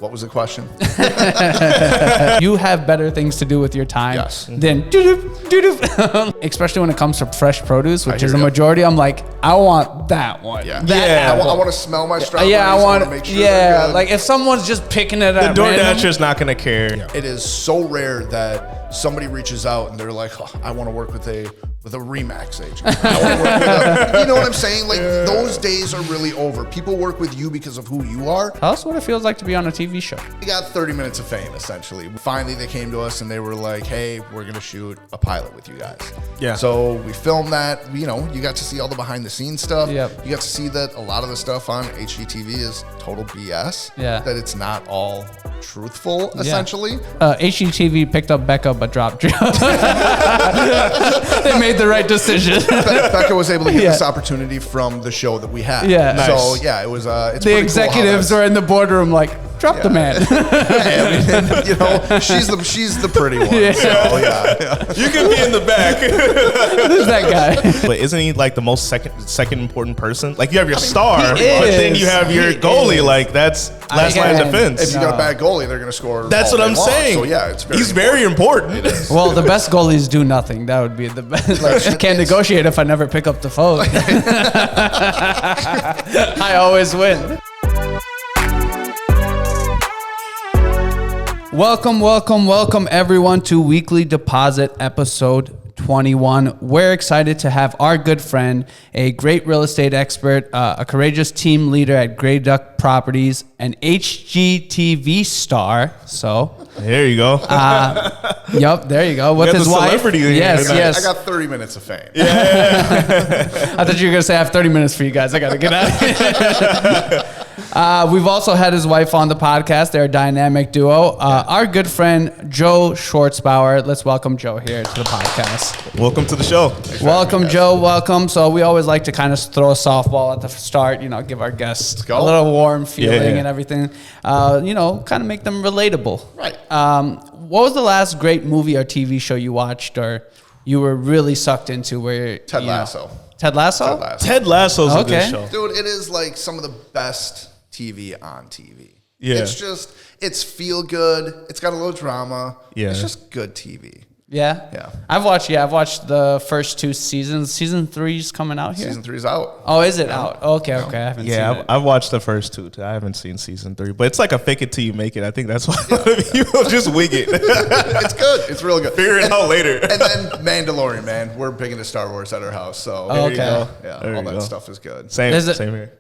What was the question? You have better things to do with your time than especially when it comes to fresh produce, which is a majority. I'm like, I want that one. I want to smell my strawberries. I want to make sure they're good. like if someone's just picking it up. The DoorDasher's not going to care. Yeah. It is so rare that somebody reaches out and they're like, oh, I want to work with a Remax agent. I want to work with you know what I'm saying? Like those days are really over. People work with you because of who you are. Tell us what it feels like to be on a TV show. We got 30 minutes of fame, essentially. Finally, they came to us and they were like, hey, we're going to shoot a pilot with you guys. Yeah. So we filmed that. You know, you got to see all the behind the scenes stuff. Yep. You got to see that a lot of the stuff on HGTV is total BS. Yeah. That it's not all truthful, essentially. HGTV picked up Becca but dropped Joe. They made the right decision. Becca was able to get this opportunity from the show that we had. Yeah. Nice. So yeah, it was. It's The executives were in the boardroom like, drop the man. You know, she's the pretty one. Yeah. So yeah. You can be in the back. Who's that guy? But isn't he like the most second important person? Like you have your star, but he then is. you have your goalie. Like that's last line of defense. If you got a bad goalie, they're going to score. That's all what day I'm long. saying. So yeah, he's very important. It is. Well, the best goalies do nothing. That would be the best. Like, I can't negotiate if I never pick up the phone. I always win. Welcome everyone to Weekly Deposit episode 21. We're excited to have our good friend, a great real estate expert, a courageous team leader at Grey Duck Properties, an HGTV star. So There you go. Yep, there you go. With got his the wife. celebrity here Yes, tonight. yes. I got 30 minutes of fame. I thought you were going to say I have 30 minutes for you guys. I got to get out of here. We've also had his wife on the podcast. They're a dynamic duo. Our good friend, Joe Schwartzbauer. Let's welcome Joe here to the podcast. Welcome to the show. Welcome, Joe. Welcome. So we always like to kind of throw a softball at the start, give our guests a little warm feeling and everything, kind of make them relatable. Right. What was the last great movie or TV show you watched or you were really sucked into where Ted Lasso. Ted Lasso? Ted Lasso. Ted Lasso's a good Okay. show. Dude, it is like some of the best TV on TV. Yeah. It's feel good. It's got a little drama. Yeah. It's just good TV. Yeah. I've watched the first 2 seasons. Season 3's coming out here. Season 3's out. Oh, is it out? Okay. I haven't seen it. I've watched the first 2 too. I haven't seen season 3, but it's like a fake it till you make it. I think that's why people just wing it. It's good. It's real good. Figure it out later. And then Mandalorian, man. We're big into Star Wars at our house, so Oh, okay. yeah, There all you that go. stuff is good. Same here.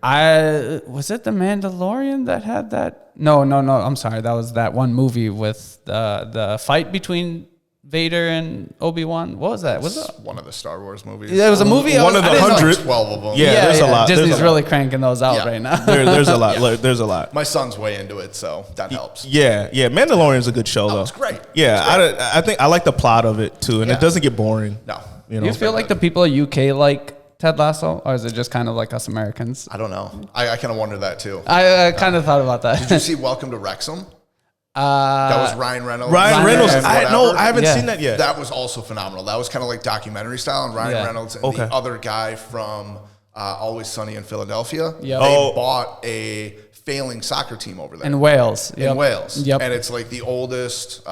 Was it The Mandalorian that had that? No. I'm sorry. That was that one movie with the fight between Vader and Obi-Wan. What was that? Was it One of the Star Wars movies. Yeah, it was a movie. One of the 100. 12 of them. Yeah, there's a lot. Disney's There's a really cranking those out right now. There's a lot. There's a lot. My son's way into it, so that helps. Yeah. Mandalorian's a good show though. It's great. Yeah, I think I like the plot of it too, and it doesn't get boring. No. Do you feel like the people of UK like Ted Lasso, or is it just kind of like us Americans? I don't know. I kind of wonder that too. I kind of thought about that. Did you see Welcome to Wrexham? That was Ryan Reynolds. Ryan Reynolds. and I whatever. haven't seen that yet. That was also phenomenal. That was kind of like documentary style, and Ryan Reynolds and the other guy from Always Sunny in Philadelphia. Yep. They bought a failing soccer team over there. In Wales. In Wales. Yep. And it's like the oldest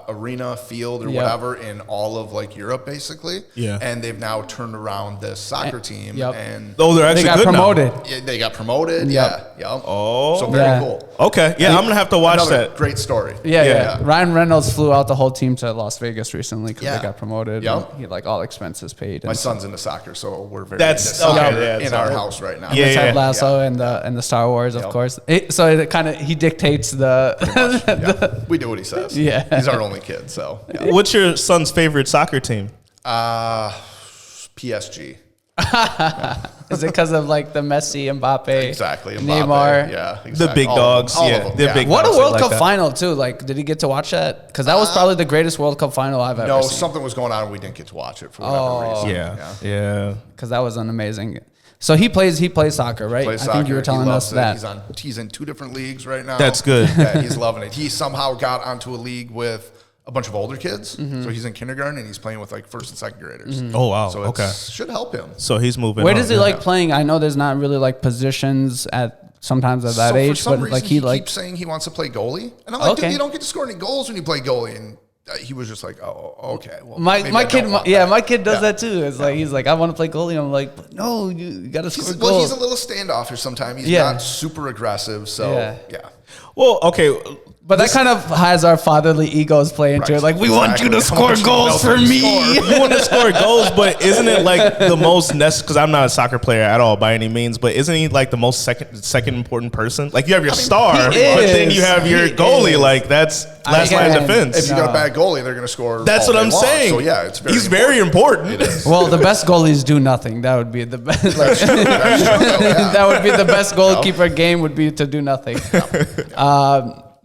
arena, field, or Yep. whatever in all of like Europe, basically. Yeah. And they've now turned around this soccer team. Yep. And Oh, they're actually They got good promoted. yeah, they got promoted. Yep. Yeah. Oh. So very Yeah. cool. Okay. Yeah, I'm gonna have to watch Another that. great story. Yeah. Ryan Reynolds flew out the whole team to Las Vegas recently because Yeah. they got promoted. Yep. And he like all expenses paid. My And son's into soccer, so we're very That's- into soccer okay, yeah, in so- our house right now. Yeah, Ted Lasso and the Star Wars, of Yep. course. So it kind of he dictates the. Yeah. We do what he says. Yeah. He's our only kid, so yeah. What's your son's favorite soccer team? PSG. Is it because of like the Messi, Mbappe, Exactly. Neymar? Mbappe. Yeah. Exactly. The big All of dogs. them. All Yeah, of them. they're Yeah. big. What a dogs, World like Cup that. final too! Like, did he get to watch that? Because that was probably the greatest World Cup final I've ever No, seen. something was going on and we didn't get to watch it for whatever reason. Yeah. Because that was an amazing. So he plays soccer, right? Plays I think you were soccer. He telling loves us it. that. He's in 2 different leagues right now. That's good. Yeah, he's loving it. He somehow got onto a league with a bunch of older kids. Mm-hmm. So he's in kindergarten and he's playing with like 1st and 2nd graders. Oh wow. So it should help him. So he's moving. Where on. does he like playing? I know there's not really like positions at sometimes at that So age, for some but reason, like he like keeps saying he wants to play goalie, and I'm like, Okay. dude, you don't get to score any goals when you play goalie. And he was just like, oh, okay. Well, my maybe I kid, don't want yeah, that. my kid does Yeah. that too. It's like he's like, I want to play goalie. I'm like, but no, you got to score goals. Well, he's a little standoffish sometimes. He's Yeah. not super aggressive. So yeah. Well, okay. But that kind of has our fatherly egos play into Right. it. Like, we want you to Exactly. score I want you to goals know for how to me. score. You want to score goals, but isn't it like the most necessary? Because I'm not a soccer player at all by any means, but isn't he like the most second important person? Like you have your star, but then you have your goalie. is. Like that's last line of defense. If you got a bad golie, they're going to score. That's all what day I'm long. saying. So yeah, it's very. He's very important. It is. Well, the best goalies do nothing. That would be the best. That's true, yeah. That would be the best goalkeeper game would be to do nothing.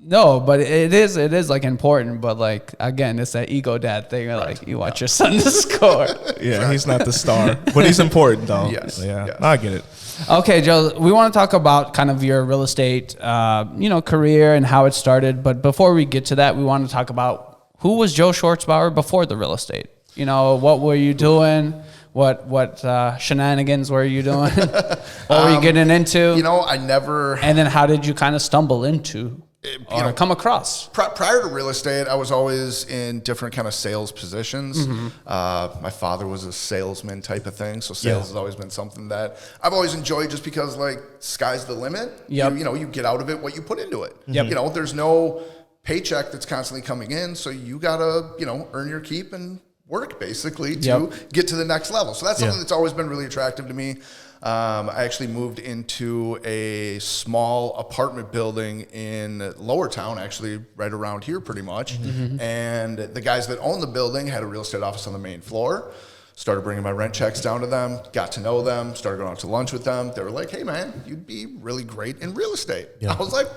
No, but it is like important. But like again, it's that ego dad thing. Like you want your son to score. Yeah, he's not the star, but he's important though. Yes, Yeah, yes. I get it. Okay, Joe, we want to talk about kind of your real estate, career and how it started. But before we get to that, we want to talk about who was Joe Schwartzbauer before the real estate. You know, what were you doing? What shenanigans were you doing? What were you getting into? You know, I never. And then how did you kind of stumble into or come across? Prior to real estate, I was always in different kind of sales positions. Mm-hmm. My father was a salesman type of thing, so sales has always been something that I've always enjoyed, just because like sky's the limit. Yep. You get out of it what you put into it. Yep. You know, there's no paycheck that's constantly coming in, so you gotta earn your keep and work basically to get to the next level. So that's something that's always been really attractive to me. I actually moved into a small apartment building in Lower Town, actually right around here pretty much. And the guys that owned the building had a real estate office on the main floor. Started bringing my rent checks down to them, got to know them, started going out to lunch with them. They were like, hey man, you'd be really great in real estate. I was like,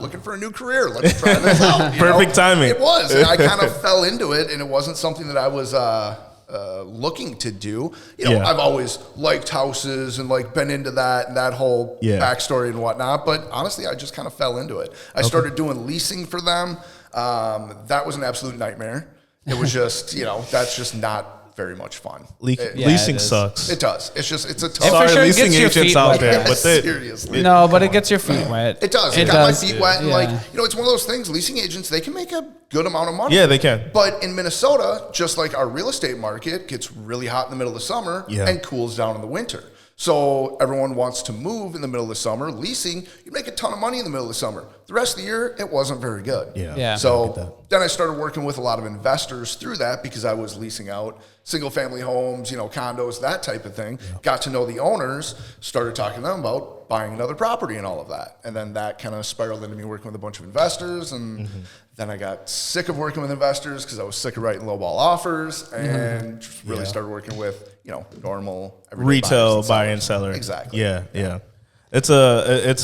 looking for a new career. Let's try this out. Perfect timing. It was. And I kind of fell into it, and it wasn't something that I was looking to do. I've always liked houses and like been into that and that whole backstory and whatnot. But honestly, I just kind of fell into it. I started doing leasing for them. That was an absolute nightmare. It was just, that's just not very much fun. Leasing sucks. It does. It's a tough. for Sorry, sure it leasing gets your agents feet out wet. there, but they, Seriously. No, but it gets your feet wet. It does. It got my feet wet. And it's one of those things, leasing agents, they can make a good amount of money. Yeah, they can. But in Minnesota, just like our real estate market gets really hot in the middle of the summer and cools down in the winter. So everyone wants to move in the middle of the summer. Leasing, you make a ton of money in the middle of the summer. The rest of the year, it wasn't very good. Yeah. So then I started working with a lot of investors through that, because I was leasing out single family homes, condos, that type of thing. Got to know the owners, started talking to them about buying another property and all of that. And then that kind of spiraled into me working with a bunch of investors. And then I got sick of working with investors because I was sick of writing lowball offers, and just really started working with, normal everyday retail buyers buyer sellers. and seller. Exactly. Yeah. It's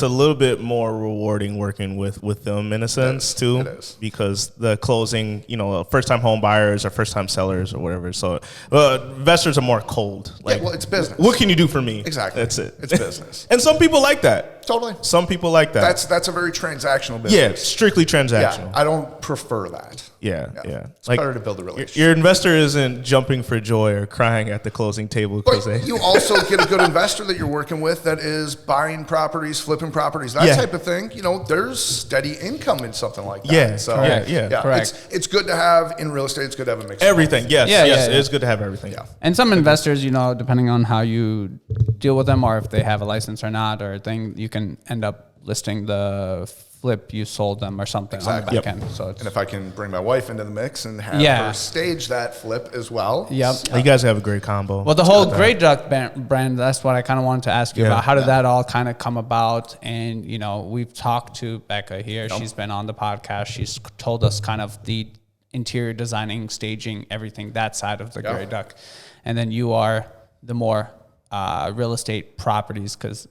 a little bit more rewarding working with them in a sense too, It is. because the closing, first time home buyers or first time sellers or whatever. So investors are more cold. Like, well, it's business. What can you do for me? Exactly. That's it. It's business. And some people like that. Totally. Some people like that. That's a very transactional business. Yeah, strictly transactional. I don't prefer that. Yeah. It's better to build a relationship. Your investor isn't jumping for joy or crying at the closing table because But you also get a good investor that you're working with that is buying properties, flipping properties, that type of thing. There's steady income in something like that. Yeah, So, correct. Correct. It's good to have in real estate. It's good to have a mix. everything. Yes, Yeah, yes, yeah, yeah. it's good to have everything. Yeah. And some investors, depending on how you deal with them or if they have a license or not or a thing, you can end up listing the flip you sold them or something on the back end. So it's, And if I can bring my wife into the mix and have her stage that flip as well. Yep. You guys have a great combo. Well, the whole Grey Duck brand, that's what I kind of wanted to ask you Yeah. about. How did that all kind of come about? And, we've talked to Becca here. She's been on the podcast. She's told us kind of the interior designing, staging, everything, that side of the Grey Duck. And then you are the more real estate properties because...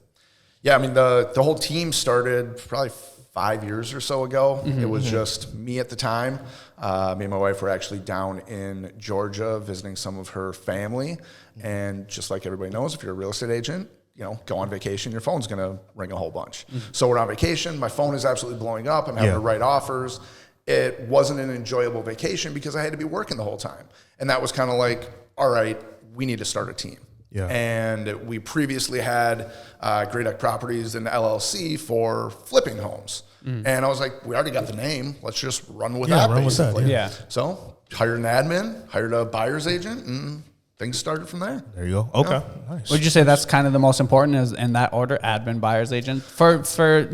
Yeah, I mean, the whole team started probably 5 years or so ago. It was just me at the time. Me and my wife were actually down in Georgia visiting some of her family. And just like everybody knows, if you're a real estate agent, go on vacation, your phone's going to ring a whole bunch. So we're on vacation. My phone is absolutely blowing up. I'm having to write offers. It wasn't an enjoyable vacation because I had to be working the whole time. And that was kind of like, all right, we need to start a team. Yeah. And we previously had Great Oak Properties and LLC for flipping homes. And I was like, we already got the name. Let's just run with that, basically. Yeah. So hired an admin, hired a buyer's agent, and things started from there. There you go. Okay. Nice. Would you say that's kind of the most important is in that order, admin, buyer's agent? For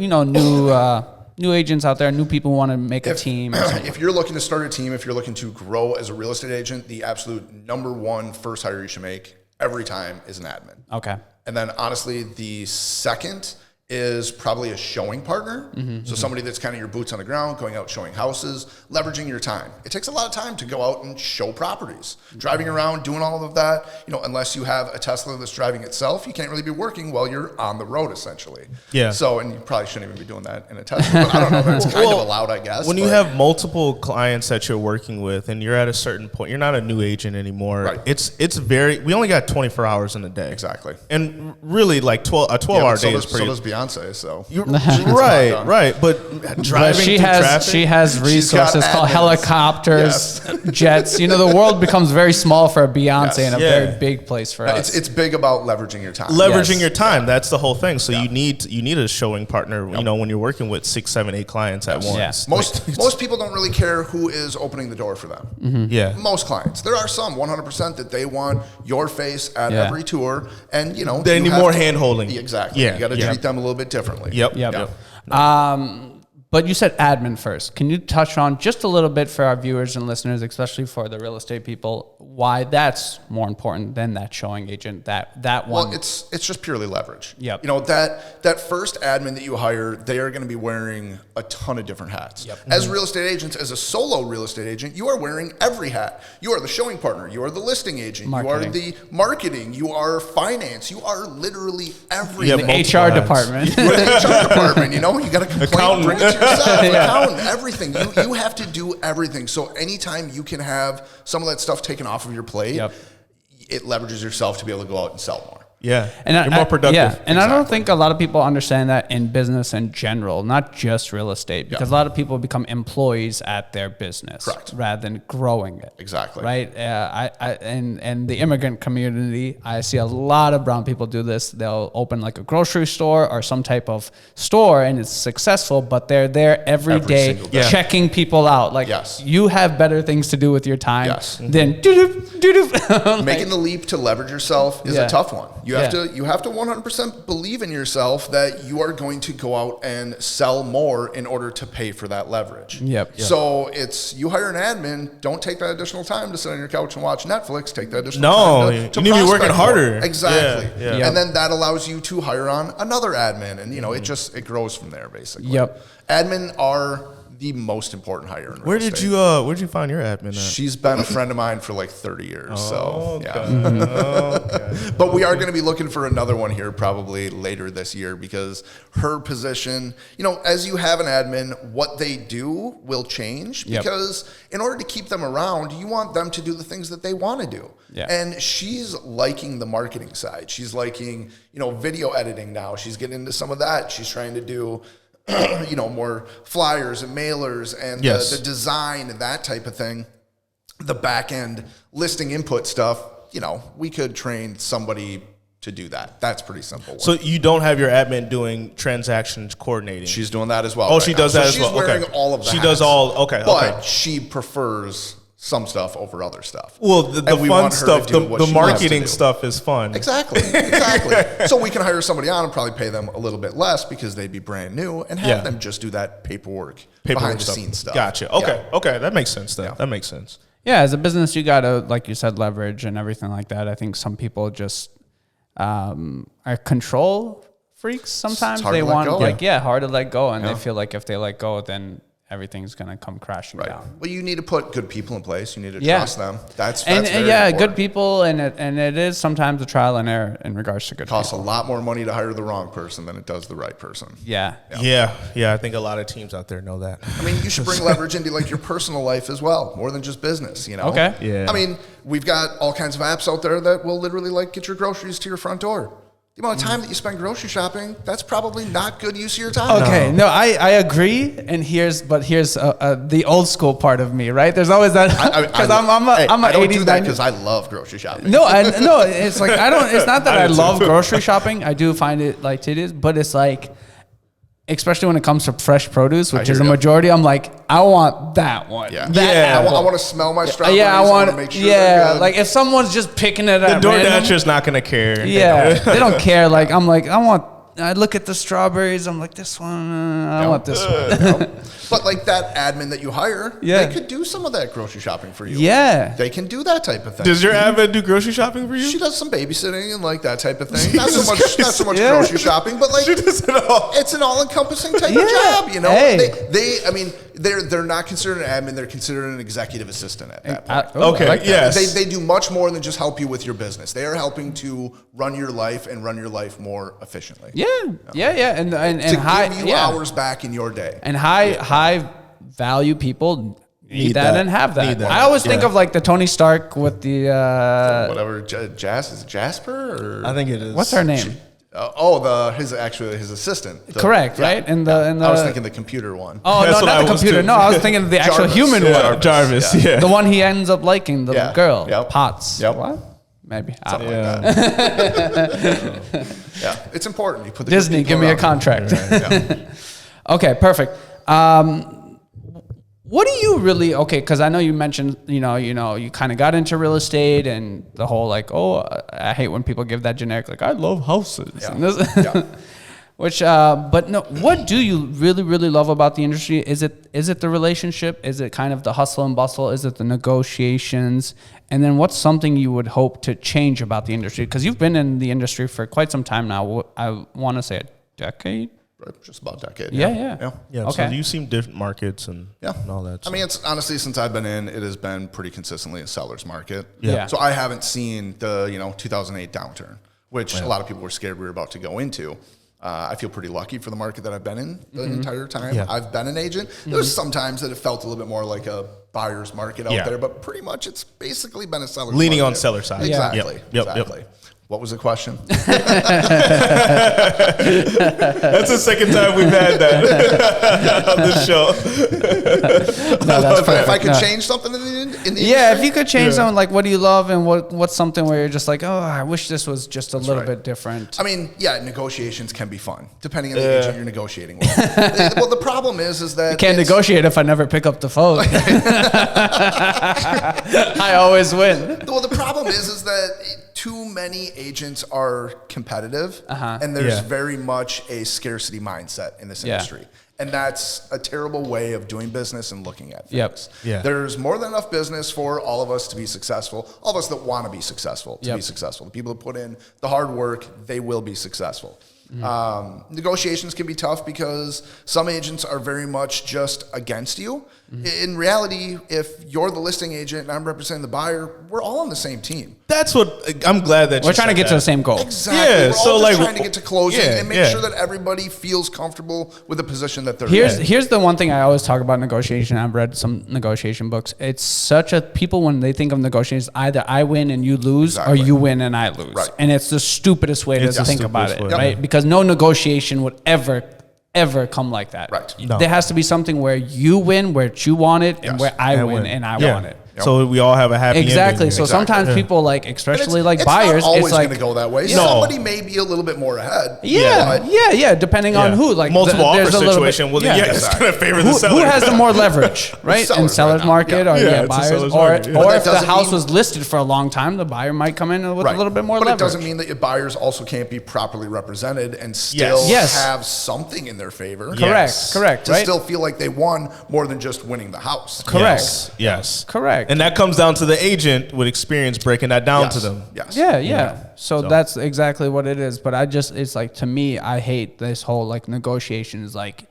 new agents out there, new people who want to make a team. If you're looking to start a team, if you're looking to grow as a real estate agent, the absolute number one first hire you should make every time is an admin. Okay. And then honestly, the second is probably a showing partner. So somebody that's kind of your boots on the ground, going out showing houses, leveraging your time. It takes a lot of time to go out and show properties. Driving around, doing all of that, unless you have a Tesla that's driving itself, you can't really be working while you're on the road, essentially. Yeah. So, and you probably shouldn't even be doing that in a Tesla, but I don't know, that's kind of allowed, I guess. When you have multiple clients that you're working with and you're at a certain point, you're not a new agent anymore. Right. We only got 24 hours in a day. Exactly. And really like a 12-hour day is pretty. So does Beyonce, so. Right. But driving she through has traffic. she has resources called admins. helicopters, jets. The world becomes very small for a Beyonce and a very big place for us. It's big about leveraging your time. Leveraging your time. That's the whole thing. So you need a showing partner, when you're working with 6, 7, 8 clients at once. Yeah. Most people don't really care who is opening the door for them. Yeah. Most clients. There are some 100% that they want your face at every tour, and they need more hand holding. Exactly. Yeah. You got to treat them a little bit differently. Yep. But you said admin first. Can you touch on just a little bit for our viewers and listeners, especially for the real estate people, why that's more important than that showing agent, that one? Well, it's just purely leverage. Yep. That first admin that you hire, they are going to be wearing a ton of different hats. Yep. As real estate agents, as a solo real estate agent, you are wearing every hat. You are the showing partner. You are the listing agent. Marketing. You are the marketing. You are finance. You are literally everything. The HR department. You're the HR department, you got to complain, Accountant. bring it to yourself, accountant, everything. You have to do everything. So anytime you can have some of that stuff taken off of your plate, it leverages yourself to be able to go out and sell more. Yeah. And you're more productive. Yeah. And I don't think a lot of people understand that in business in general, not just real estate, because a lot of people become employees at their business rather than growing it. Exactly. Right. And the immigrant community, I see a lot of brown people do this. They'll open like a grocery store or some type of store and it's successful, but they're there every day checking people out. Like you have better things to do with your time than making the leap to leverage yourself is a tough one. You have to 100% believe in yourself that you are going to go out and sell more in order to pay for that leverage. So it's you hire an admin, don't take that additional time to sit on your couch and watch Netflix. Take that additional time to you need to be working harder. Exactly. And then that allows you to hire on another admin, and it grows from there basically. Admin are the most important hire in real estate. Where'd you find your admin at? She's been a friend of mine for like 30 years. Okay. But we are going to be looking for another one here probably later this year because her position, as you have an admin, what they do will change because in order to keep them around, you want them to do the things that they want to do. And she's liking the marketing side. She's liking, video editing now. She's getting into some of that. She's trying to do more flyers and mailers and the design and that type of thing. The back end listing input stuff, we could train somebody to do that. That's pretty simple work. So you don't have your admin doing transactions coordinating? She's doing that as well. Oh, she does that as well. She's wearing all of the hats. She does all, okay. But she prefers some stuff over other stuff. Well, the fun stuff, the marketing stuff is fun. Exactly. So we can hire somebody on and probably pay them a little bit less because they'd be brand new and have them just do that paperwork behind the scenes stuff. Gotcha. Okay. That makes sense then. That makes sense. Yeah, as a business, you got to, like you said, leverage and everything like that. I think some people just are control freaks sometimes. They want, hard to let go. And they feel like if they let go, then everything's going to come crashing down. Well, you need to put good people in place. You need to trust them. That's very important. Good people, and it is sometimes a trial and error in regards to good people. It costs a lot more money to hire the wrong person than it does the right person. Yeah. I think a lot of teams out there know that. I mean, you should bring leverage into like your personal life as well, more than just business, Okay. Yeah. I mean, we've got all kinds of apps out there that will literally like get your groceries to your front door. the amount of time that you spend grocery shopping, that's probably not good use of your time. Okay, no, I agree, and here's the old school part of me, right? There's always that because I'm a I don't 80s do that 90s. because I love grocery shopping. No, it's like I don't. It's not that I love grocery shopping. I do find it like tedious, but it's like, especially when it comes to fresh produce, which is a majority. I'm like, I want that one. Yeah, That I want to smell my strawberries. Yeah, I want to make sure they're good. like if someone's just picking it at The random, DoorDasher's not gonna care. yeah, they don't care. Like I'm like, I look at the strawberries. I'm like, this one. I want this one. But like that admin that you hire, Yeah. they could do some of that grocery shopping for you. Yeah. They can do that type of thing. Does your admin do grocery shopping for you? She does some babysitting and like that type of thing. Not so much Yeah. grocery shopping, but like it's an all-encompassing type of job. You know, Hey. I mean, they're not considered an admin; they're considered an executive assistant at that point. Okay, I like that. yes. They do much more than just help you with your business. They are helping to run your life and run your life more efficiently. Yeah, and To high give you hours back in your day. and high value people need that and have that. Need that. I always think of like the Tony Stark with the Whatever, is it Jasper or I think it is. what's her name? his assistant. Correct, right? And the I was thinking the computer one. Oh That's no, what I not the was computer. too. No, I was thinking of the actual Jarvis. human Yeah. one. Jarvis, Yeah. yeah. The one he ends up liking, the Yeah. girl. Yep. Potts. Yep. What? Maybe. I don't Something know. like that. Yeah, it's important. You put the good Disney, people give me a around you. contract. Yeah. Okay, perfect. What do you really, because I know you mentioned, you kind of got into real estate and the whole like, I hate when people give that generic, like, I love houses. Yeah. And this, Yeah. which, but no, what do you really, really love about the industry? Is it the relationship? Is it kind of the hustle and bustle? Is it the negotiations? And then what's something you would hope to change about the industry? Because you've been in the industry for quite some time now. I want to say a decade. Just about a decade. Yeah. Yeah, Okay. so you've seen different markets and all that. I mean, it's honestly, since I've been in, it has been pretty consistently a seller's market. Yeah. So I haven't seen the 2008 downturn, which a lot of people were scared we were about to go into. I feel pretty lucky for the market that I've been in the entire time. Yeah. I've been an agent. There's sometimes that it felt a little bit more like a buyer's market out there, but pretty much it's basically been a seller's Leaning market. on seller side. Exactly. Yep. Exactly. What was the question? That's the second time we've had that on this show. If I could change something in the industry? If you could change something, like what do you love and what's something where you're just like, I wish this was just a little bit different. I mean, negotiations can be fun, depending on the agent you're negotiating with. Well, the problem is that... You can't negotiate if I never pick up the phone. I always win. Well, the problem is that too many agents are competitive, and there's very much a scarcity mindset in this industry. And that's a terrible way of doing business and looking at things. Yep. Yeah. There's more than enough business for all of us to be successful, all of us that want to be successful to be successful. The people that put in the hard work, they will be successful. Negotiations can be tough because some agents are very much just against you. In reality, if you're the listing agent and I'm representing the buyer, we're all on the same team. That's what I'm glad that We're trying to get to the same goal. Exactly. Yeah, We're so all just like, trying to get to closing and make yeah. sure that everybody feels comfortable with the position that they're in. Here's the one thing I always talk about negotiation. I've read some negotiation books. It's such a people when they think of negotiations, either I win and you lose, or you win and I lose. Right. And it's the stupidest way to It's the think about it, stupidest way. right? Because no negotiation would ever come like that. Right. No. There has to be something where you win, where you want it, and where I win and I want it. So we all have a happy Exactly. ending. So sometimes people like, especially like it's buyers, not always it's like going to go that way. No. Somebody may be a little bit more ahead. yeah, depending on who. Like multiple offer there's a little bit- situation. Well, it's going to favor the who seller. has the more leverage, right? Sellers In seller's right now. market or Yeah, it's a buyers, seller's or market, yeah. But or that if the doesn't house mean- was listed for a long time, the buyer might come in with a little bit more but leverage. it doesn't mean that your buyers also can't be properly represented and still Yes. have something in their favor. Yes. Correct, To right? still feel like they won more than just winning the house. Correct. Yes. Correct. And that comes down to the agent with experience breaking that down Yes. to them. Yes. Yeah. So that's exactly what it is. But it's like, to me, I hate this whole like negotiations. Like,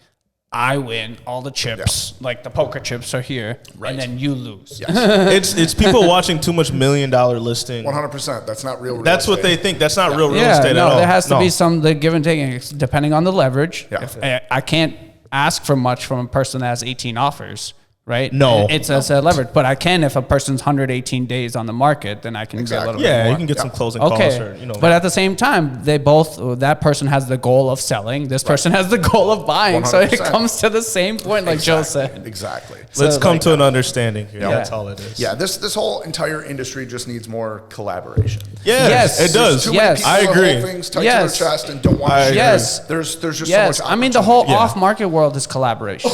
I win all the chips, like the poker chips are here, and then you lose. It's people watching too much $1 million listing. 100%. That's not real That's what estate. they think. That's not real Yeah, estate at all. there has to No. be some the give and take depending on the leverage. Yeah. If I can't ask for much from a person that has 18 offers. right? No. It's a leverage. But I can, if a person's 118 days on the market, then I can be a little bit more. You can get some closing costs. Or, But at the same time, that person has the goal of selling. This person has the goal of buying. 100%. So it comes to the same point, like Joe said. Exactly. Let's come to an understanding here. That's all it is. Yeah, this whole entire industry just needs more collaboration. Yes, it does. I agree. Things tight to their chest and don't want to share. Yes. There's just so much. I mean, the whole off-market world is collaboration,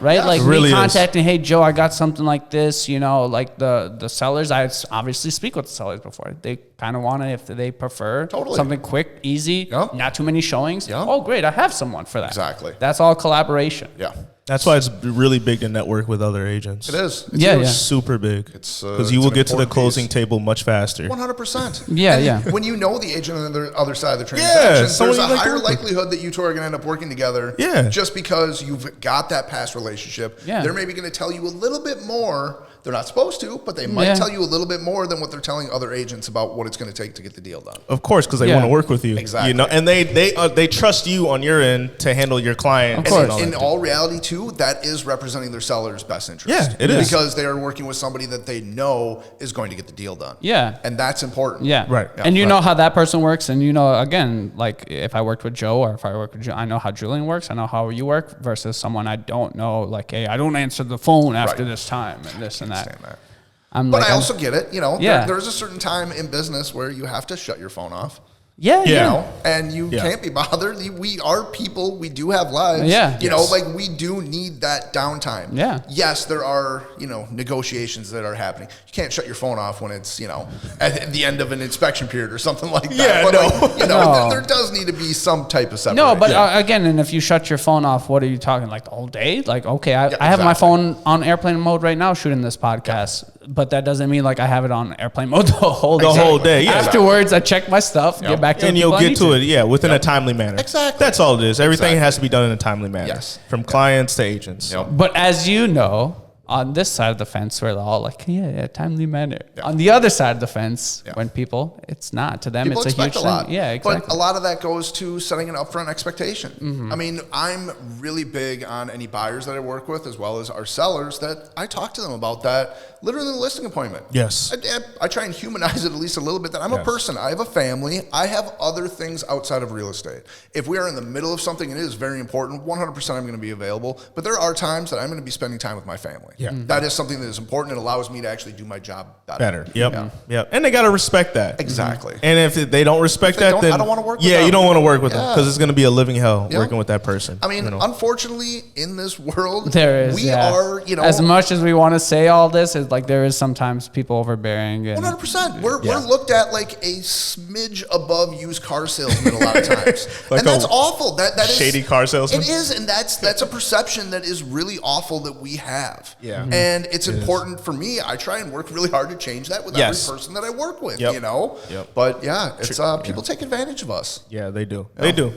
right? Like really me contacting, hey Joe, I got something like this. Like the sellers. I obviously speak with the sellers before. They kind of want it if they prefer something quick, easy, not too many showings. Oh, great, I have someone for that. Exactly. That's all collaboration. Yeah. That's why it's really big to network with other agents. It is. It's super big. Because you will get to the closing table much faster. 100%. Yeah. When you know the agent on the other side of the transaction, there's a higher likelihood that you two are going to end up working together. Yeah. Just because you've got that past relationship. Yeah. They're maybe going to tell you a little bit more. They're not supposed to, but they might tell you a little bit more than what they're telling other agents about what it's going to take to get the deal done. Of course, because they want to work with you. Exactly. And they trust you on your end to handle your client. Of course. In all reality, too, that is representing their seller's best interest. Yeah, it is. Because they are working with somebody that they know is going to get the deal done. Yeah. And that's important. Yeah. Right. And you know how that person works. And again, like if I worked with Joe or if I work with Joe, I know how Julian works. I know how you work versus someone I don't know. Like, hey, I don't answer the phone after this time and this and that. But I also get it. There's a certain time in business where you have to shut your phone off. And you can't be bothered. We are people. We do have lives. We do need that downtime. Yeah. Yes, there are, negotiations that are happening. You can't shut your phone off when it's, at the end of an inspection period or something like that. But there does need to be some type of separation. No, but again, and if you shut your phone off, what are you talking, like the whole day? Like, okay, I have my phone on airplane mode right now shooting this podcast. But that doesn't mean like I have it on airplane mode the whole day. Yeah. Afterwards, I check my stuff, get back to and you'll get to it, within a timely manner. Exactly. That's all it is. Everything has to be done in a timely manner. Yes. From clients to agents. But as you know, on this side of the fence, we're all like, timely manner. On the other side of the fence, when it's not. To them, people it's a huge lot. thing. Yeah, exactly. But a lot of that goes to setting an upfront expectation. Mm-hmm. I mean, I'm really big on any buyers that I work with, as well as our sellers, that I talk to them about that literally in the listing appointment. Yes. I try and humanize it at least a little bit, that I'm a person. I have a family. I have other things outside of real estate. If we are in the middle of something, it is very important. 100% I'm going to be available. But there are times that I'm going to be spending time with my family. Yeah. That is something that is important. It allows me to actually do my job better. Yep. And they got to respect that. Exactly. And if they don't respect that, then I don't want to work with them. you don't want to work with them because it's going to be a living hell working with that person. I mean, unfortunately, in this world, we are, as much as we want to say all this, it's like there is sometimes people overbearing. 100%. We're looked at like a smidge above used car salesmen a lot of times. Like and that's awful. That is shady car salesman. It is, and that's a perception that is really awful that we have. Yeah. And it's important for me. I try and work really hard to change that with every person that I work with, But it's people take advantage of us. Yeah, they do. They do.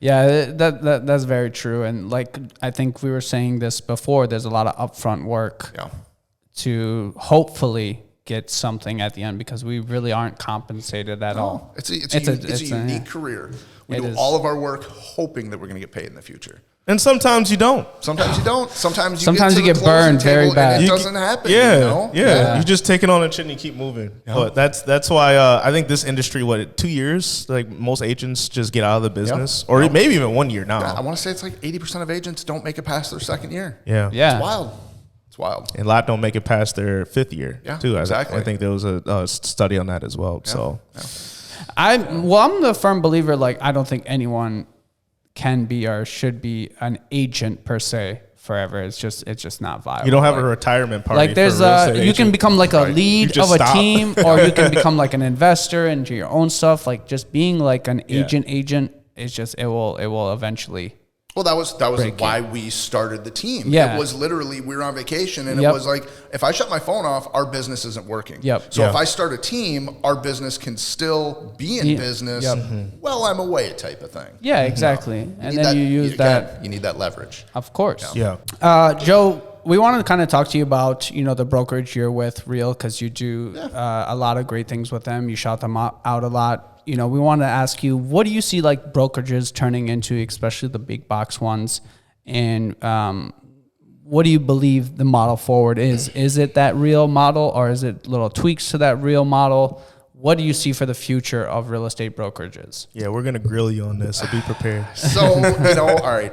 Yeah, that's very true. And like I think we were saying this before, there's a lot of upfront work to hopefully get something at the end, because we really aren't compensated at all. It's a unique career. We do all of our work hoping that we're going to get paid in the future. And sometimes you don't. Sometimes you don't. Sometimes you get burned very bad. It doesn't happen. Yeah. You just take it on the chin and you keep moving. Yeah. But that's why I think this industry, 2 years, like most agents just get out of the business, or maybe even 1 year now. I want to say it's like 80% of agents don't make it past their second year. Yeah. It's wild. It's wild. And a lot don't make it past their fifth year too. Exactly. I think there was a study on that as well. Yeah. So I'm the firm believer, like I don't think anyone can be or should be an agent per se forever. It's just not viable. You don't have a retirement party. Like there's you can become like a lead of a team, or you can become like an investor into your own stuff. Like just being like an agent is just it will eventually. Well, that was why we started the team. Yeah. It was literally, we were on vacation, and it was like, if I shut my phone off, our business isn't working. So if I start a team, our business can still be in business while I'm away, type of thing. Yeah, exactly. And then you use that. You need that leverage. Of course. Yeah. Joe, we wanted to kind of talk to you about, the brokerage you're with, Real, because you do a lot of great things with them. You shout them out a lot. We want to ask you, what do you see like brokerages turning into, especially the big box ones? And what do you believe the model forward is? Is it that real model, or is it little tweaks to that real model? What do you see for the future of real estate brokerages? Yeah, we're going to grill you on this, so be prepared. So, all right.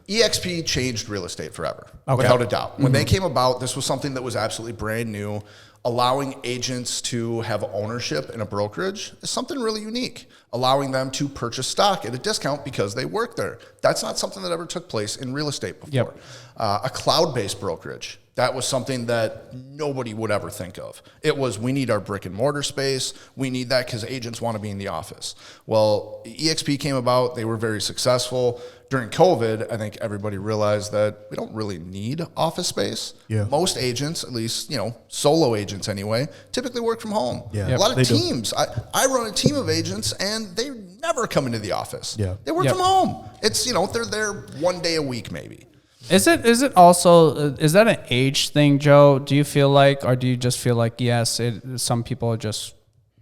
EXP changed real estate forever, without a doubt. When they came about, this was something that was absolutely brand new. Allowing agents to have ownership in a brokerage is something really unique. Allowing them to purchase stock at a discount because they work there. That's not something that ever took place in real estate before. Yep. A cloud-based brokerage. That was something that nobody would ever think of. It was, we need our brick and mortar space. We need that because agents want to be in the office. Well, EXP came about. They were very successful. During COVID, I think everybody realized that we don't really need office space. Yeah. Most agents, at least, solo agents anyway, typically work from home. Yeah. A lot of They do. teams. I run a team of agents and they never come into the office. Yeah. They work from home. It's, they're there one day a week maybe. Is it also, is that an age thing, Joe? Do you feel like, or do you just feel like, yes, some people are just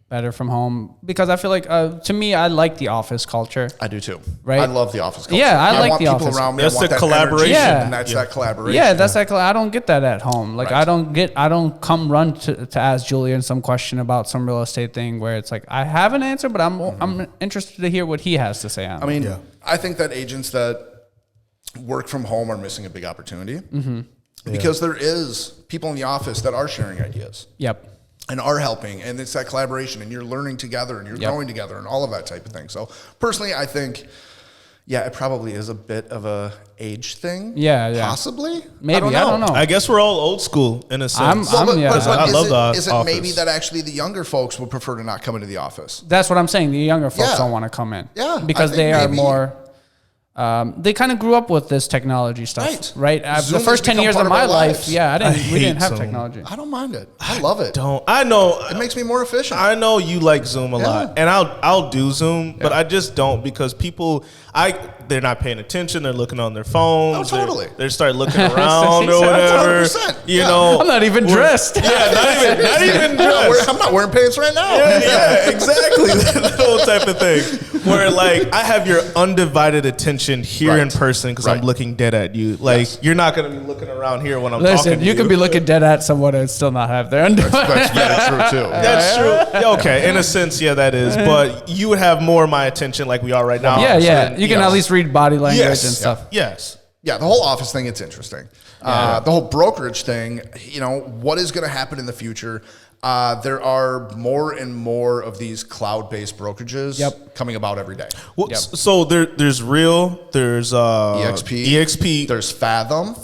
better from home? Because I feel like, to me, I like the office culture. I do too. Right? I love the office culture. Yeah, I like want the people office. around me. That's I want the that collaboration. energy, Yeah. and that's that collaboration. Yeah, that's like, I don't get that at home. Like, Right. I don't come run to ask Julian some question about some real estate thing where it's like, I have an answer, but I'm interested to hear what he has to say on it. I mean, I think that agents that work from home are missing a big opportunity because there is people in the office that are sharing ideas. Yep. And are helping, and it's that collaboration, and you're learning together, and you're growing together, and all of that type of thing. So personally, I think, it probably is a bit of a age thing. Yeah. Possibly. Maybe, I don't know. I guess we're all old school in a sense. But I love the is it office. maybe that actually the younger folks would prefer to not come into the office? That's what I'm saying. The younger folks Yeah. don't want to come in. Yeah, I Because think they are maybe- more, they kind of grew up with this technology stuff. Right? The Zoom first has 10 become years part of of my our life, lives. we didn't have Zoom. technology. I don't mind it. I love it. I know. It makes me more efficient. I know you like Zoom a lot, and I'll do Zoom, but I just don't because people, they're not paying attention. They're looking on their phones. Oh, totally. They start looking around or That's whatever. 100%. You Yeah. know, I'm not even dressed. Yeah, not even dressed. I'm not wearing pants right now. Yeah, exactly. That whole type of thing. Where like I have your undivided attention here in person because I'm looking dead at you. Like you're not gonna be looking around here when I'm talking Listen, to you can be looking dead at someone and still not have their underwear. That's very true too. That's true. Yeah, okay, in a sense, that is. But you would have more of my attention like we are right now. Yeah. You can at least read body language Yes. and stuff. Yes. Yeah, the whole office thing, it's interesting. The whole brokerage thing, what is going to happen in the future? There are more and more of these cloud-based brokerages coming about every day. Well, so there's Real, there's EXP, There's Fathom.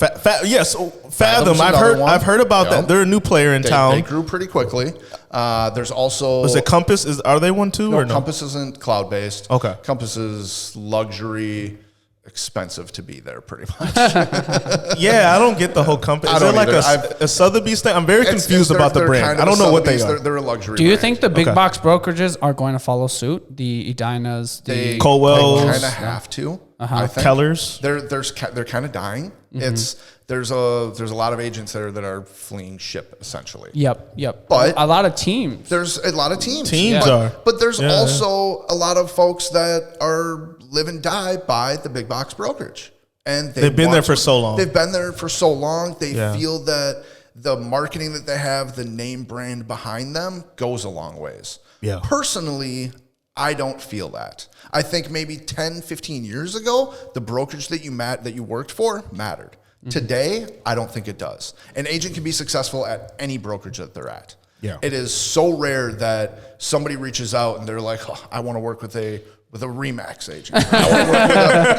Yes, Fathom. Fathom's another one. I've heard about that. They're a new player in They town. grew pretty quickly. There's also... Was it Compass? Are they one too? No, or no? Compass isn't cloud-based. Okay. Compass is luxury, expensive to be there pretty much. Yeah, I don't get the whole Compass. I Is there don't like either. a Sotheby's thing? I'm very confused about the they're brand. kind I of don't a know what they Sotheby's. are. They're a luxury Do you brand. think the big Okay. box brokerages are going to follow suit? The Edinas, They Colwell's, kind of have to. I think. Kellers. They're kind of dying. There's a lot of agents there that are fleeing ship essentially. Yep. But- a lot of teams. There's a lot of teams. Teams but, are. But there's also a lot of folks that are live and die by the big box brokerage. And They've been there for so long. They've been there for so long. They Yeah. feel that the marketing that they have, the name brand behind them, goes a long ways. Yeah. Personally, I don't feel that. I think maybe 10, 15 years ago, the brokerage that you worked for mattered. Today, I don't think it does. An agent can be successful at any brokerage that they're at. Yeah. It is so rare that somebody reaches out and they're like, oh, I want to work with a Remax agent. I want to work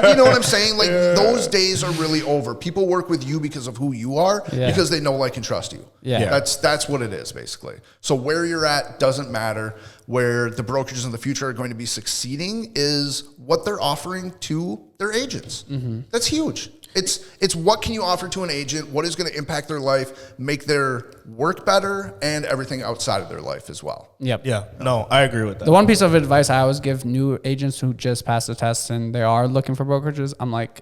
with you know what I'm saying? Like those days are really over. People work with you because of who you are, because they know, like, and trust you. Yeah. That's what it is basically. So where you're at doesn't matter. Where the brokerages in the future are going to be succeeding is what they're offering to their agents. That's huge. It's what can you offer to an agent? What is going to impact their life, make their work better, and everything outside of their life as well. Yep. Yeah. No, I agree with that. The one piece of advice I always give new agents who just passed the test and they are looking for brokerages, I'm like,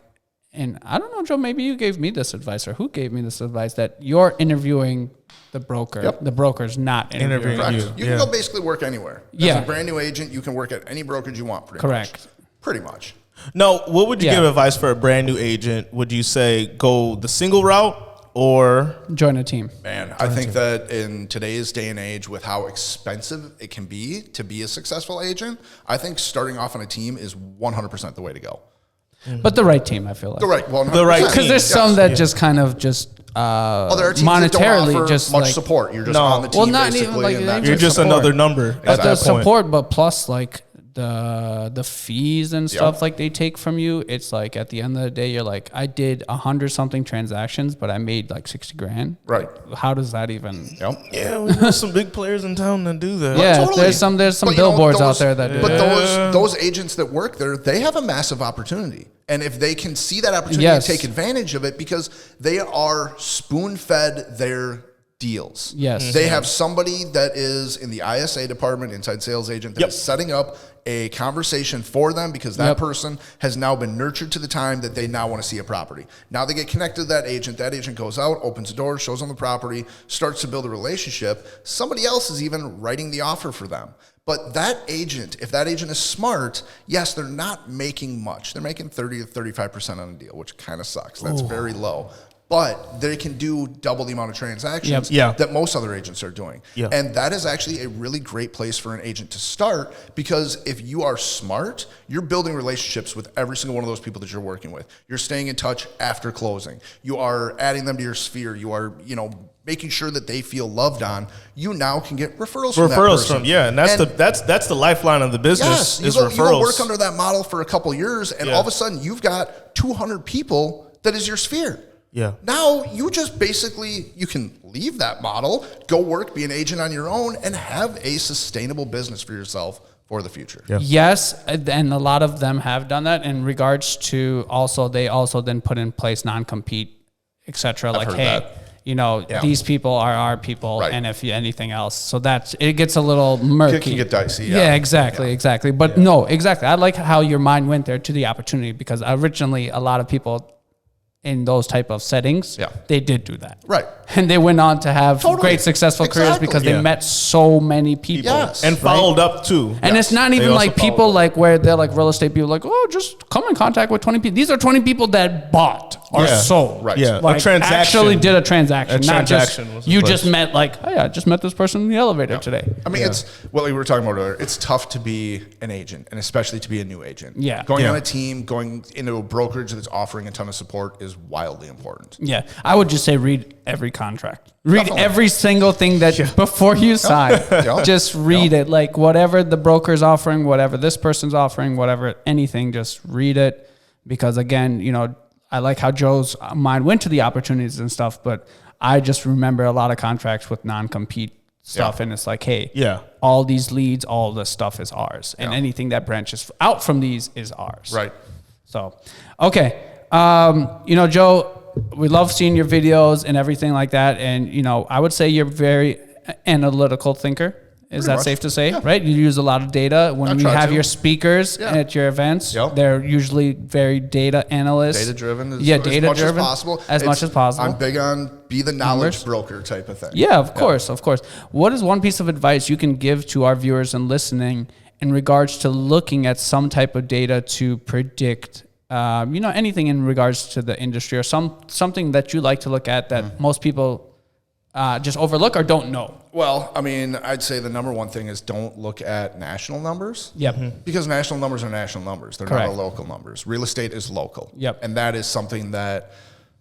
and I don't know, Joe, maybe you gave me this advice or who gave me this advice that you're interviewing the broker. Yep. The broker's not interviewing Interviewing you. You can go basically work anywhere. Yeah. As a brand new agent, you can work at any brokerage you want pretty much. Correct. Pretty much. No, what would you Yeah. give advice for a brand new agent? Would you say go the single route or Join a team. Man, I think that in today's day and age, with how expensive it can be to be a successful agent, I think starting off on a team is 100% the way to go. But the right team, I feel like. The right, well, The right Because there's Yes. some that just kind of just there are teams that don't monetarily offer just much like support. You're just No. on the team Well, not even, basically, like, and they that's just you're just support. another number but at the that point? support, but plus like the fees and stuff like they take from you. It's like at the end of the day, you're like, I did 100 something transactions, but I made like 60 grand. Right. How does that even? Yep. Yeah, we know some big players in town that do that. Yeah, Totally. there's some But, you know, billboards out those- there that do. But that. those agents that work there, they have a massive opportunity. And if they can see that opportunity Yes. and take advantage of it, because they are spoon-fed their deals. Yes. They have somebody that is in the ISA department, inside sales agent, that Yep. is setting up a conversation for them because that person has now been nurtured to the time that they now want to see a property. Now they get connected to that agent. That agent goes out, opens the door, shows them the property, starts to build a relationship. Somebody else is even writing the offer for them. But that agent, if that agent is smart, yes, they're not making much. They're making 30 to 35% on a deal, which kind of sucks. That's very low. But they can do double the amount of transactions that most other agents are doing. Yeah. And that is actually a really great place for an agent to start, because if you are smart, you're building relationships with every single one of those people that you're working with. You're staying in touch after closing. You are adding them to your sphere. You are, making sure that they feel loved on. You now can get referrals from that person. And that's the lifeline of the business. Yes, is you referrals. go work under that model for a couple of years, and all of a sudden you've got 200 people that is your sphere. Yeah. Now you just basically, you can leave that model, go work, be an agent on your own, and have a sustainable business for yourself for the future. Yeah. Yes, and a lot of them have done that in regards to they also then put in place non-compete, etc. Like, heard hey, that. these people are our people, Right. and if anything else, so it gets a little murky. It can get dicey. Yeah, exactly. But no, exactly. I like how your mind went there to the opportunity, because originally a lot of people in those type of settings, they did do that. Right. And they went on to have great successful careers Exactly. because they met so many people. Yes. And followed up too. And it's not even They like also people followed up. like where they're like real estate people like, oh, just come in contact with 20 people. These are 20 people that bought or Yeah. sold. Right. Yeah. Like A transaction. actually did a transaction. A not transaction just, was in you place. just met like, hey, I just met this person in the elevator today. I mean, it's what we were talking about earlier. It's tough to be an agent, and especially to be a new agent. Yeah. Going Yeah. on a team, going into a brokerage that's offering a ton of support is wildly important. Yeah. I would just say read every contract. Read Definitely. every single thing that before you sign. Yeah. Just read it. Like whatever the broker's offering, whatever this person's offering, whatever anything, just read it. Because again, I like how Joe's mind went to the opportunities and stuff, but I just remember a lot of contracts with non-compete stuff, and it's like, hey, all these leads, all this stuff is ours, and anything that branches out from these is ours. Right. So, okay, Joe, we love seeing your videos and everything like that, and I would say you're very analytical thinker. Is Pretty that much. safe to say? Yeah. Right? You use a lot of data. When I you try have to. your speakers Yeah. at your events, Yep. they're usually very data analysts. Data driven as data much driven as possible. as much as possible. I'm big on be the knowledge Numbers. broker type of thing. Yeah, of course. What is one piece of advice you can give to our viewers and listening in regards to looking at some type of data to predict, anything in regards to the industry, or something that you like to look at that most people just overlook or don't know? Well, I mean, I'd say the number one thing is don't look at national numbers. Yep. Because national numbers are national numbers. They're Correct. not local numbers. Real estate is local. Yep. And that is something that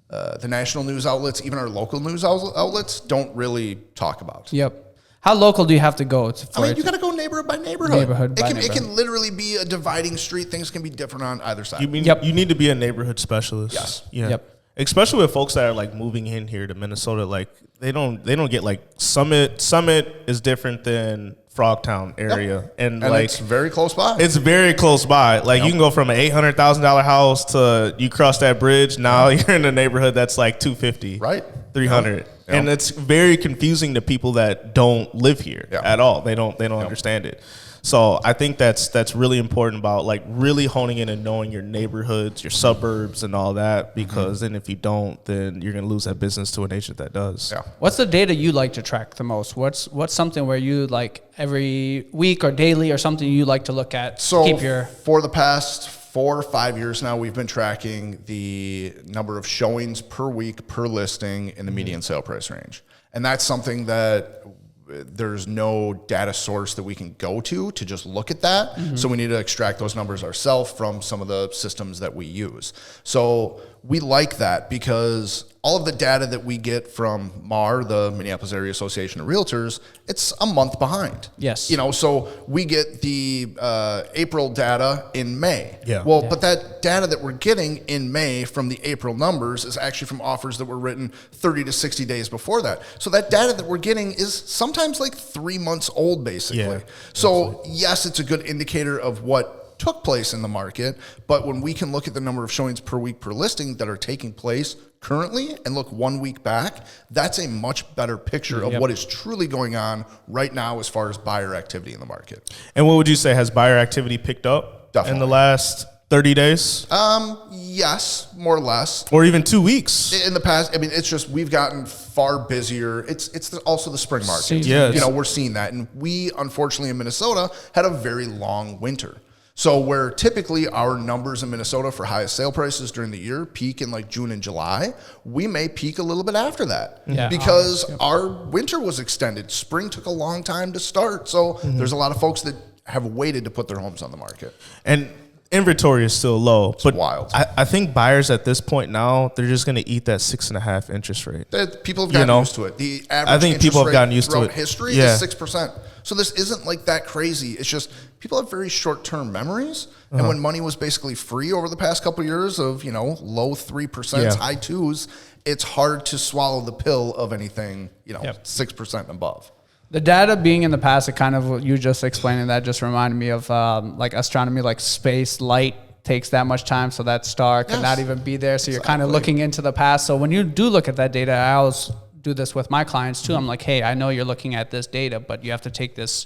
the national news outlets, even our local news outlets, don't really talk about. Yep. How local do you have to go? You got to go neighborhood by neighborhood. Neighborhood by It neighborhood. can literally be a dividing street. Things can be different on either side. You need to be a neighborhood specialist. Yes. Yeah. Yep. Especially with folks that are like moving in here to Minnesota, like they don't get like Summit. Summit is different than Frogtown area, and like it's very close by. It's very close by. Like you can go from an $800,000 house to you cross that bridge. Now you're in a neighborhood that's like 250, Right. 300, Yep. and it's very confusing to people that don't live here at all. They don't understand it. So I think that's really important about like really honing in and knowing your neighborhoods, your suburbs, and all that. Because then if you don't, then you're gonna lose that business to an agent that does. Yeah. What's the data you like to track the most? What's something where you like every week or daily or something you like to look at? So keep your for the past 4 or 5 years now, we've been tracking the number of showings per week per listing in the median sale price range. And that's something that there's no data source that we can go to just look at that. So we need to extract those numbers ourselves from some of the systems that we use. So we like that because all of the data that we get from MAR, the Minneapolis Area Association of Realtors, it's a month behind. Yes. You know, so we get the April data in May. Yeah. Well, but that data that we're getting in May from the April numbers is actually from offers that were written 30 to 60 days before that. So that data that we're getting is sometimes like 3 months old, basically. Yeah, so yes, it's a good indicator of what took place in the market, but when we can look at the number of showings per week per listing that are taking place currently and look 1 week back, that's a much better picture of what is truly going on right now as far as buyer activity in the market. And what would you say, has buyer activity picked up in the last 30 days? Yes, more or less. Or even 2 weeks? In the past, I mean, it's just we've gotten far busier. It's also the spring market. Yes. You know, we're seeing that. And we, unfortunately, in Minnesota, had a very long winter. So where typically our numbers in Minnesota for highest sale prices during the year peak in like June and July, we may peak a little bit after that because our winter was extended. Spring took a long time to start. So there's a lot of folks that have waited to put their homes on the market. And inventory is still low. It's wild. I think buyers at this point now, they're just going to eat that 6.5% interest rate. People have gotten used to it. The average think people have gotten used to it. History is 6%. So this isn't like that crazy. It's just people have very short-term memories. And when money was basically free over the past couple of years of, you know, low 3%, high 2s, it's hard to swallow the pill of anything, you know, 6% and above. The data being in the past, it kind of, you just explaining that just reminded me of like astronomy, like space, light takes that much time. So that star could not even be there. So you're kind of looking into the past. So when you do look at that data, I always do this with my clients too. I'm like, hey, I know you're looking at this data, but you have to take this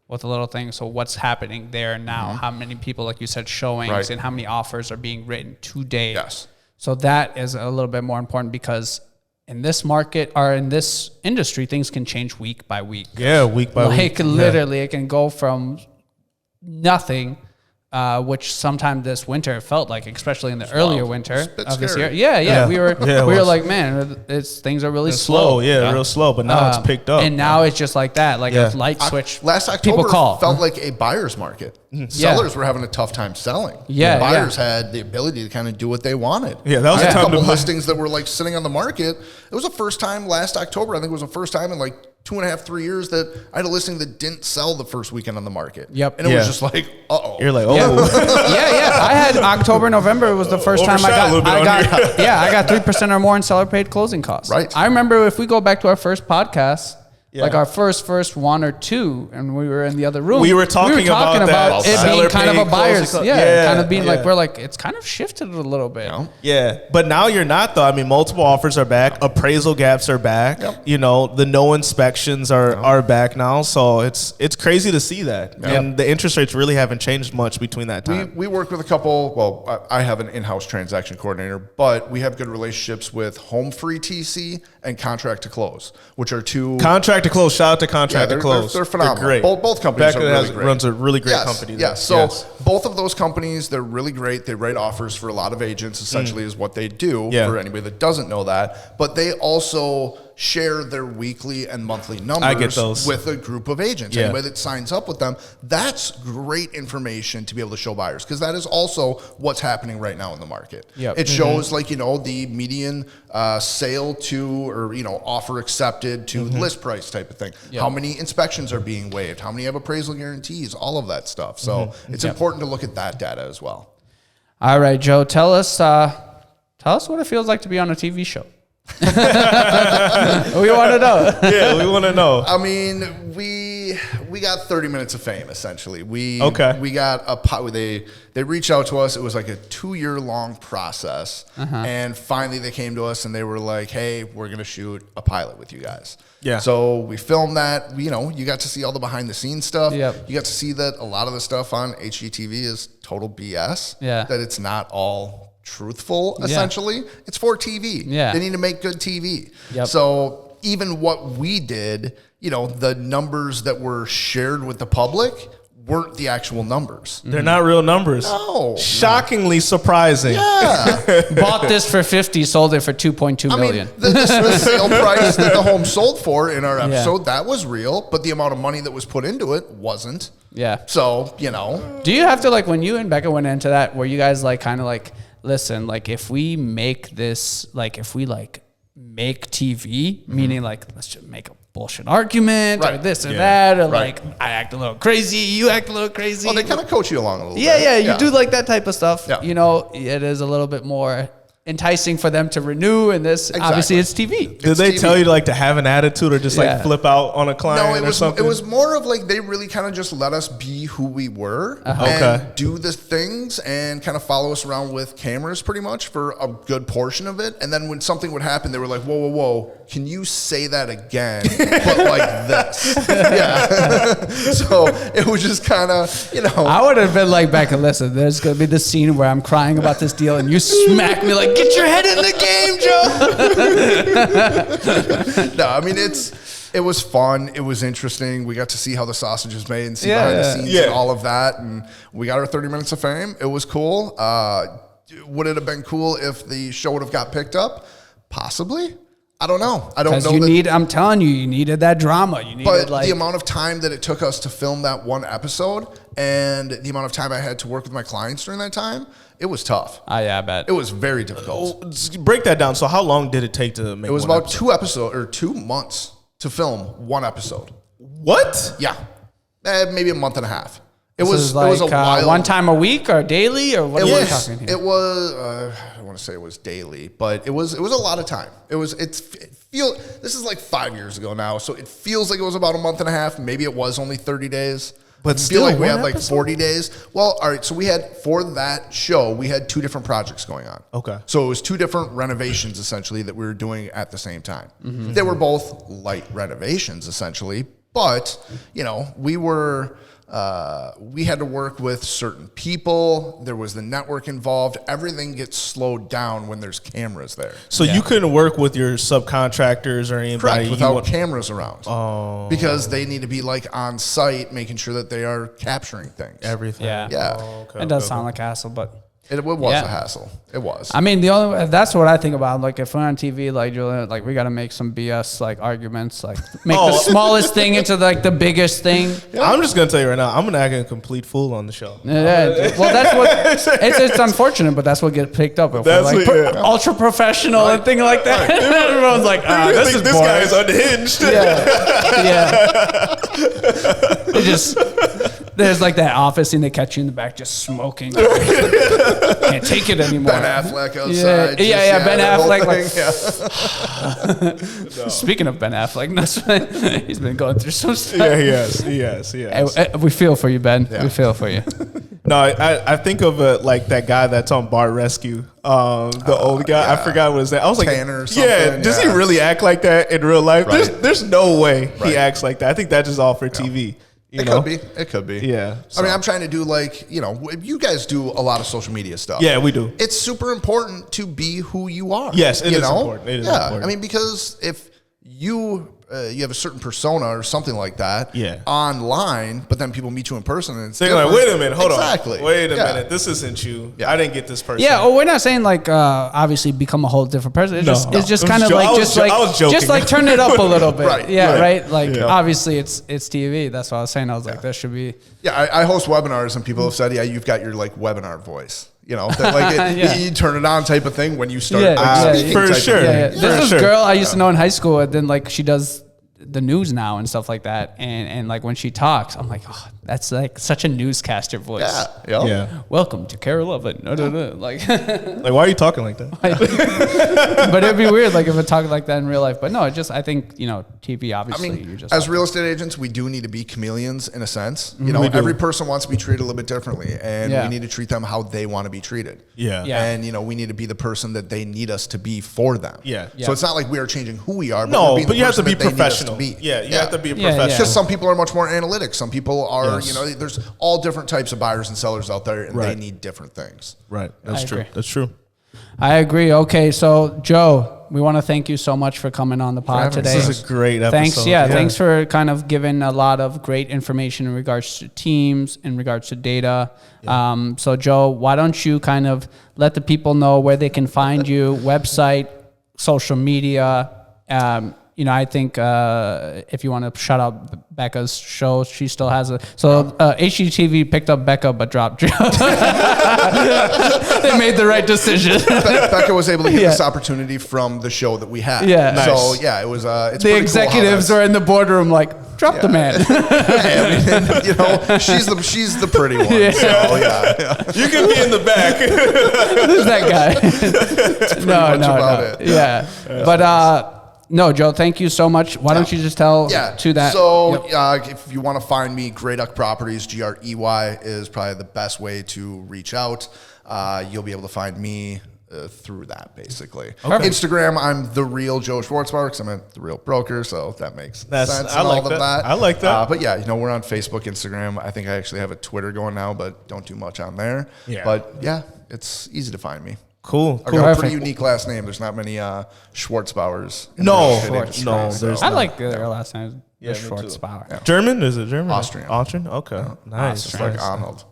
with a little thing. So what's happening there and now? How many people, like you said, showings and how many offers are being written today? Yes. So that is a little bit more important because in this market or in this industry, things can change week by week. Yeah, week by week. Like literally, it can go from nothing, which sometime this winter felt like, especially in the earlier winter of this year. Yeah. We were like, man, things are really slow. Real slow. But now it's picked up. And now it's just like that, like a light switch. Last October people call. felt like a buyer's market. Sellers were having a tough time selling. Buyers had the ability to kind of do what they wanted. Yeah, that was I had a a time couple to listings that were like sitting on the market. It was the first time last October. I think it was the first time in like 2.5, 3 years that I had a listing that didn't sell the first weekend on the market. And it was just like, uh-oh. You're like, oh. I had October, November. It was the first time I got 3% or more in seller paid closing costs. Right. I remember if we go back to our first podcast, like our first one or two, and we were in the other room. We were talking about it being kind of a buyer's, kind of being like, we're like, it's kind of shifted a little bit. Yeah, but now you're not though. I mean, multiple offers are back, appraisal gaps are back. You know, the no inspections are back now. So it's crazy to see that, and the interest rates really haven't changed much between that time. We work with a couple. Well, I have an in-house transaction coordinator, but we have good relationships with Home Free TC and Contract to Close, which are two Contract to Close. Shout out to Contract to Close. They're phenomenal. They're great. Both companies Becca are really great. runs a really great company. Yes. So both of those companies, they're really great. They write offers for a lot of agents, essentially is what they do for anybody that doesn't know that. But they also share their weekly and monthly numbers with a group of agents. Anybody that signs up with them, that's great information to be able to show buyers because that is also what's happening right now in the market. It shows like, you know, the median sale to, or, you know, offer accepted to list price type of thing. How many inspections are being waived? How many have appraisal guarantees? All of that stuff. So it's important to look at that data as well. All right, Joe, tell us what it feels like to be on a TV show. We want to know. We want to know. I mean, we got 30 minutes of fame essentially. We got they reached out to us. It was like a 2-year long process, and finally they came to us and they were like, "Hey, we're gonna shoot a pilot with you guys." So we filmed that. You know, you got to see all the behind the scenes stuff. You got to see that a lot of the stuff on HGTV is total BS. That it's not all truthful, essentially. It's for TV. They need to make good TV. So even what we did, you know, the numbers that were shared with the public, weren't the actual numbers. They're not real numbers. No. Shockingly surprising. Yeah. Bought this for 50, sold it for 2.2 million. The sale price that the home sold for in our episode, that was real, but the amount of money that was put into it wasn't. Yeah. So, you know. Do you have to, like, when you and Becca went into that, were you guys like kind of like, listen, like if we make this, like if we like make TV, meaning like let's just make a bullshit argument or this or that, or like I act a little crazy, you act a little crazy. Well, they kind of coach you along a little bit. Yeah, you do like that type of stuff. Yeah. You know, it is a little bit more enticing for them to renew, and this obviously it's TV. Did they tell you to have an attitude or just like flip out on a client or something? It was more of like they really kind of just let us be who we were and do the things and kind of follow us around with cameras pretty much for a good portion of it. And then when something would happen, they were like, whoa, can you say that again, but like this? Yeah. So it was just kind of, you know. I would have been like, Becca, listen, there's going to be this scene where I'm crying about this deal and you smack me like, get your head in the game, Joe. No, I mean, it was fun. It was interesting. We got to see how the sausage is made and see behind the scenes and all of that. And we got our 30 minutes of fame. It was cool. Would it have been cool if the show would have got picked up? Possibly. I don't know. I don't know. I'm telling you, you needed that drama. But the amount of time that it took us to film that one episode and the amount of time I had to work with my clients during that time, it was tough. Yeah, I bet. It was very difficult. Break that down. So how long did it take to make? It was about 2 months to film one episode. What? Yeah. Maybe a month and a half. It was a while. One time a week or daily or what are we talking here? It was, I want to say it was daily, but it was a lot of time. This is like 5 years ago now, so it feels like it was about a month and a half. Maybe it was only 30 days. But still, like we had like 40 days. Well, all right. So we had, for that show, we had 2 different projects going on. Okay. So it was 2 different renovations essentially that we were doing at the same time. Mm-hmm. They were both light renovations essentially, but you know, we had to work with certain people. There was the network involved. Everything gets slowed down when there's cameras there. So you couldn't work with your subcontractors or anybody? Correct, without cameras around. Oh. Because they need to be like on site, making sure that they are capturing things. Everything. Yeah. Oh, it does sound like a hassle, but... It was a hassle. It was. I mean, that's what I think about. Like, if we're on TV, like, Julian, like, we got to make some BS, like, arguments, like, make the smallest thing into, like, the biggest thing. Yeah. I'm just going to tell you right now, I'm going to act a complete fool on the show. Yeah. Well, that's what, it's unfortunate, but that's what gets picked up. If that's we're, like, ultra professional and thing like that. Right. Everyone's like, this guy is unhinged. Yeah. It just... There's like that office scene, they catch you in the back just smoking. Can't take it anymore. Ben Affleck outside. Yeah, Ben Affleck. No. Speaking of Ben Affleck, he's been going through some stuff. Yeah, he has. We feel for you, Ben. Yeah. We feel for you. No, I think of like that guy that's on Bar Rescue. The old guy. I forgot what his name. I was like, Tanner or something. Yeah, does he really act like that in real life? Right. There's no way he acts like that. I think that's just all for TV. It could be. Yeah. So. I mean, I'm trying to do like, you know, you guys do a lot of social media stuff. Yeah, we do. It's super important to be who you are. Yes, it is important. It is important. I mean, because if you have a certain persona or something like that online, but then people meet you in person and it's they're like, wait a minute, hold on. Wait a Yeah. minute, this isn't you. Yeah. I didn't get this person. Yeah, well, we're not saying like obviously become a whole different person. It's just kind of like just like turn it up a little bit. Right. Like obviously it's TV. That's what I was saying. I was like, that should be. Yeah, I host webinars and people have said, you've got your like webinar voice. You know, that, like you turn it on type of thing when you start speaking. For sure. There's this girl I used to know in high school, and then like she does the news now and stuff like that, and like when she talks, I'm like, oh, that's like such a newscaster voice. Yeah. Welcome to Care 11. Like, like why are you talking like that? But it'd be weird, like if it talked like that in real life. But no, I think TV. Obviously, I mean, as real estate agents, we do need to be chameleons in a sense. You know, every person wants to be treated a little bit differently, and we need to treat them how they want to be treated. And we need to be the person that they need us to be for them. So it's not like we are changing who we are. But you have to be professional. You have to be a professional. Because some people are much more analytic. Some people are, there's all different types of buyers and sellers out there, and they need different things. Right. That's true. I agree. Okay, so Joe, we want to thank you so much for coming on the pod today. This is a great episode. Thanks. Yeah, thanks for kind of giving a lot of great information in regards to teams, in regards to data. Yeah. So Joe, why don't you kind of let the people know where they can find you, website, social media. I think if you want to shout out Becca's show, she still has a. So HGTV picked up Becca but dropped Joe. They made the right decision. Becca was able to get this opportunity from the show that we had. Yeah. Nice. So yeah, it was. It's the executives are in the boardroom like, drop the man. She's the pretty one. Yeah. So yeah. You can be in the back. Who's that guy? No. Yeah, but. No, Joe, thank you so much. Why don't you just tell to that? So if you want to find me, Grey Duck Properties, GREY is probably the best way to reach out. You'll be able to find me through that, basically. Okay. Instagram, I'm the real Joe Schwartzbauer because I'm the real broker, so that makes sense. I like that. I like that. But yeah, we're on Facebook, Instagram. I think I actually have a Twitter going now, but don't do much on there. Yeah. But yeah, it's easy to find me. Cool. I got a pretty unique last name. There's not many Schwartzbauers. I like their last name. Yeah, Schwartzbauer. Yeah. German? Is it German? Austrian. Okay. Yeah. Nice. It's like Arnold.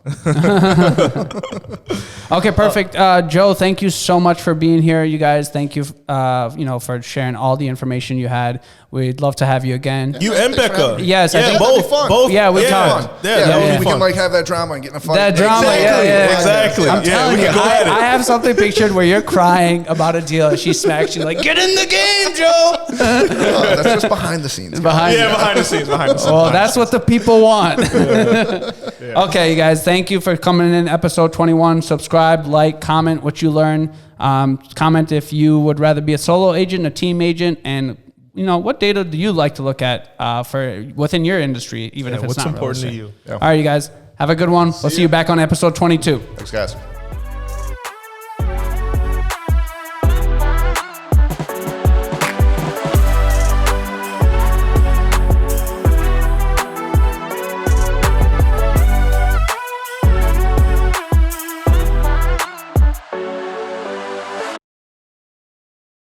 Okay, perfect. Joe, thank you so much for being here. You guys, thank you, for sharing all the information you had. We'd love to have you again. You and Becca. Yes, I think both. Yeah, we talked. We can have that drama and get in a fight. That drama, exactly. I'm telling you, I have something pictured where you're crying about a deal and she smacks you like, get in the game, Joe. That's just behind the scenes. Behind the scenes. Well, that's what the people want. Okay, you guys, thank you for coming in episode 21. Subscribe, like, comment what you learned. Comment if you would rather be a solo agent, a team agent, and what data do you like to look at for within your industry, even if it's what's not important to you. All right, you guys, have a good one. We'll see you back on episode 22. Thanks, guys.